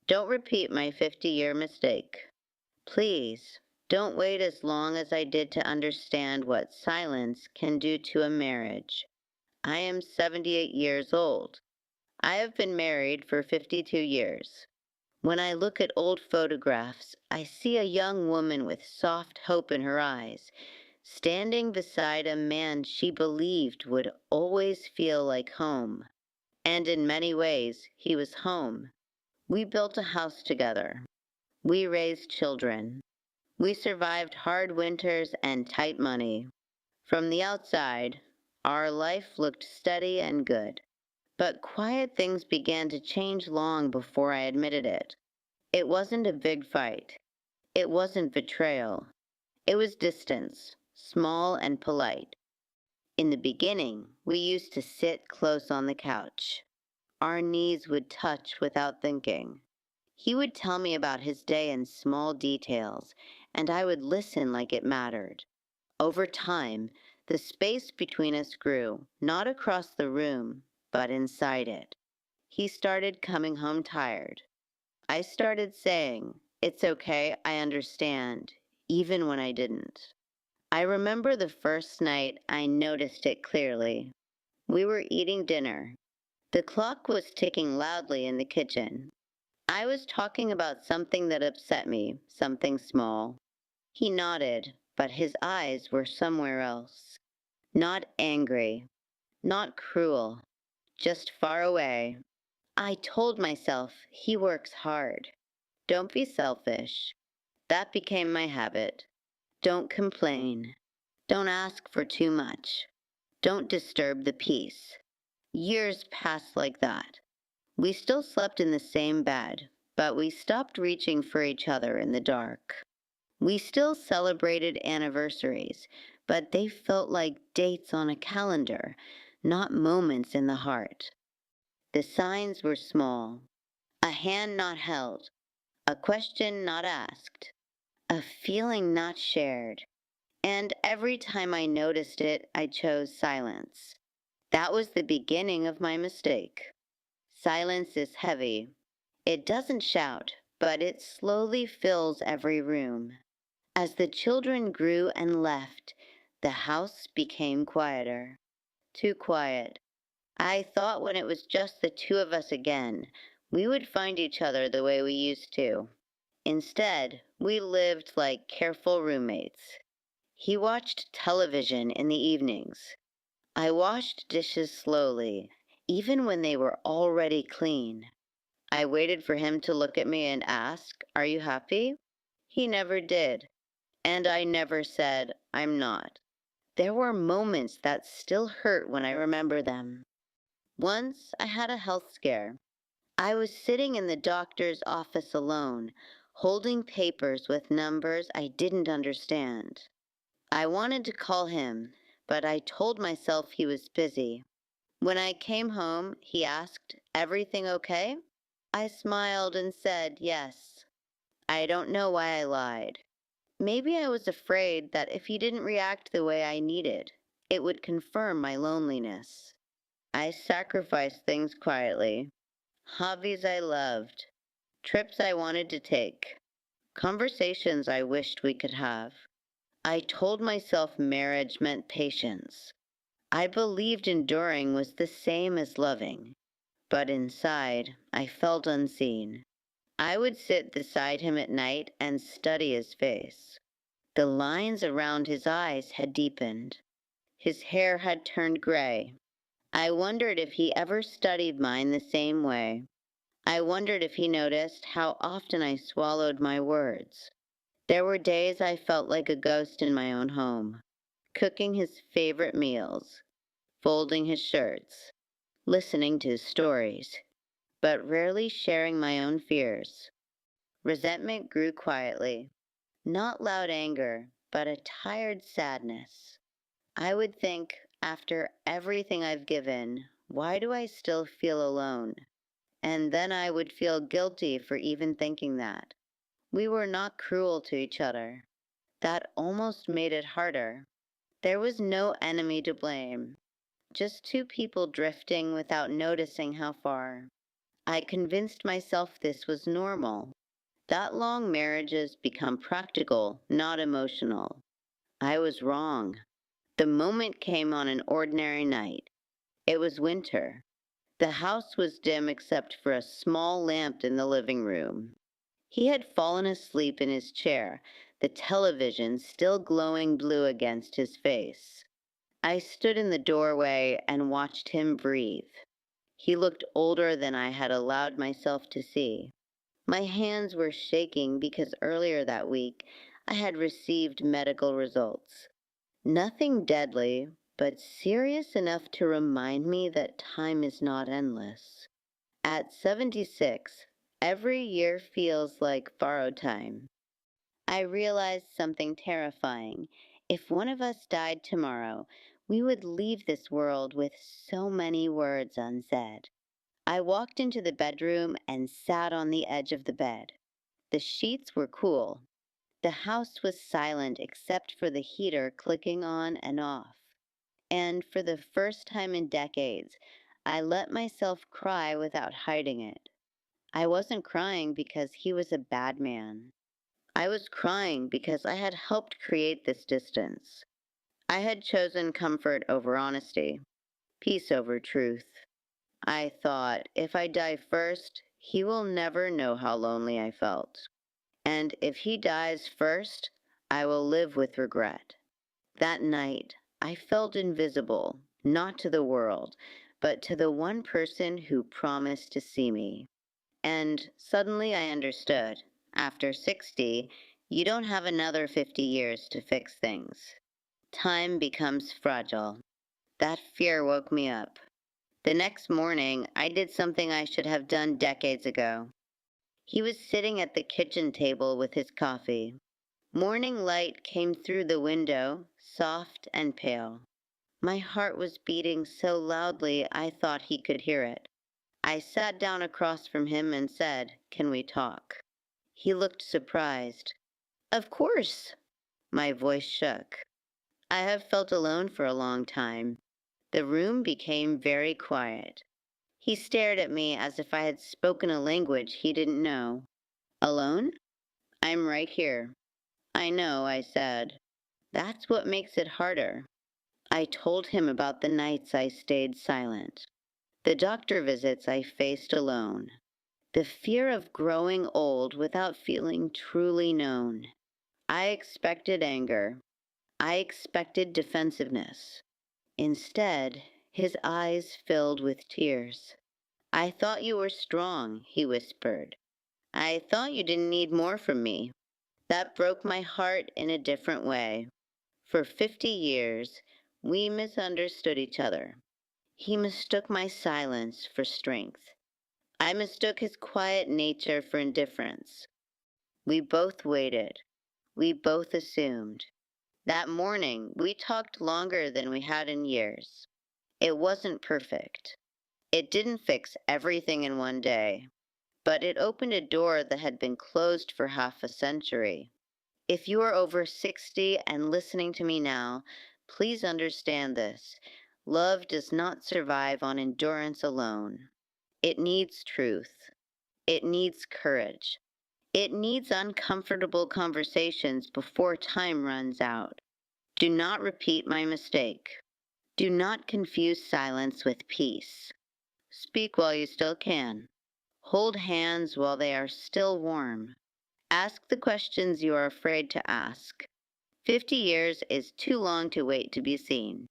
Don't repeat my 50-year mistake. Please, don't wait as long as I did to understand what silence can do to a marriage. I am 78 years old. I have been married for 52 years. When I look at old photographs, I see a young woman with soft hope in her eyes, standing beside a man she believed would always feel like home. And in many ways, he was home. We built a house together. We raised children. We survived hard winters and tight money. From the outside, our life looked steady and good. But quiet things began to change long before I admitted it. It wasn't a big fight. It wasn't betrayal. It was distance, small and polite. In the beginning, we used to sit close on the couch. Our knees would touch without thinking. He would tell me about his day in small details, and I would listen like it mattered. Over time, the space between us grew, not across the room, but inside it. He started coming home tired. I started saying, "It's okay, I understand," even when I didn't. I remember the first night I noticed it clearly. We were eating dinner. The clock was ticking loudly in the kitchen. I was talking about something that upset me, something small. He nodded, but his eyes were somewhere else. Not angry, not cruel, just far away. I told myself, he works hard. Don't be selfish. That became my habit. Don't complain. Don't ask for too much. Don't disturb the peace. Years passed like that. We still slept in the same bed, but we stopped reaching for each other in the dark. We still celebrated anniversaries, but they felt like dates on a calendar, not moments in the heart. The signs were small. A hand not held, a question not asked, a feeling not shared. And every time I noticed it, I chose silence. That was the beginning of my mistake. Silence is heavy. It doesn't shout, but it slowly fills every room. As the children grew and left, the house became quieter. Too quiet. I thought when it was just the two of us again, we would find each other the way we used to. Instead, we lived like careful roommates. He watched television in the evenings. I washed dishes slowly, even when they were already clean. I waited for him to look at me and ask, "Are you happy?" He never did, and I never said, "I'm not." There were moments that still hurt when I remember them. Once I had a health scare. I was sitting in the doctor's office alone, holding papers with numbers I didn't understand. I wanted to call him, but I told myself he was busy. When I came home, he asked, "Everything okay?" I smiled and said yes. I don't know why I lied. Maybe I was afraid that if he didn't react the way I needed, it would confirm my loneliness. I sacrificed things quietly. Hobbies I loved, trips I wanted to take, conversations I wished we could have. I told myself marriage meant patience. I believed enduring was the same as loving, but inside I felt unseen. I would sit beside him at night and study his face. The lines around his eyes had deepened. His hair had turned gray. I wondered if he ever studied mine the same way. I wondered if he noticed how often I swallowed my words. There were days I felt like a ghost in my own home, cooking his favorite meals, folding his shirts, listening to his stories, but rarely sharing my own fears. Resentment grew quietly, not loud anger, but a tired sadness. I would think, after everything I've given, why do I still feel alone? And then I would feel guilty for even thinking that. We were not cruel to each other. That almost made it harder. There was no enemy to blame, just two people drifting without noticing how far. I convinced myself this was normal, that long marriages become practical, not emotional. I was wrong. The moment came on an ordinary night. It was winter. The house was dim except for a small lamp in the living room. He had fallen asleep in his chair, the television still glowing blue against his face. I stood in the doorway and watched him breathe. He looked older than I had allowed myself to see. My hands were shaking because earlier that week I had received medical results. Nothing deadly, but serious enough to remind me that time is not endless. At 76, every year feels like borrowed time. I realized something terrifying. If one of us died tomorrow, we would leave this world with so many words unsaid. I walked into the bedroom and sat on the edge of the bed. The sheets were cool. The house was silent except for the heater clicking on and off. And for the first time in decades, I let myself cry without hiding it. I wasn't crying because he was a bad man. I was crying because I had helped create this distance. I had chosen comfort over honesty, peace over truth. I thought, if I die first, he will never know how lonely I felt. And if he dies first, I will live with regret. That night, I felt invisible, not to the world, but to the one person who promised to see me. And suddenly I understood. After 60, you don't have another 50 years to fix things. Time becomes fragile. That fear woke me up. The next morning, I did something I should have done decades ago. He was sitting at the kitchen table with his coffee. Morning light came through the window, soft and pale. My heart was beating so loudly I thought he could hear it. I sat down across from him and said, "Can we talk?" He looked surprised. "Of course." My voice shook. I have felt alone for a long time. The room became very quiet. He stared at me as if I had spoken a language he didn't know. "Alone? I'm right here." "I know," I said. "That's what makes it harder." I told him about the nights I stayed silent, the doctor visits I faced alone, the fear of growing old without feeling truly known. I expected anger. I expected defensiveness. Instead, his eyes filled with tears. "I thought you were strong," he whispered. "I thought you didn't need more from me." That broke my heart in a different way. For 50 years, we misunderstood each other. He mistook my silence for strength. I mistook his quiet nature for indifference. We both waited. We both assumed. That morning, we talked longer than we had in years. It wasn't perfect. It didn't fix everything in one day, but it opened a door that had been closed for half a century. If you are over 60 and listening to me now, please understand this. Love does not survive on endurance alone. It needs truth. It needs courage. It needs uncomfortable conversations before time runs out. Do not repeat my mistake. Do not confuse silence with peace. Speak while you still can. Hold hands while they are still warm. Ask the questions you are afraid to ask. 50 years is too long to wait to be seen.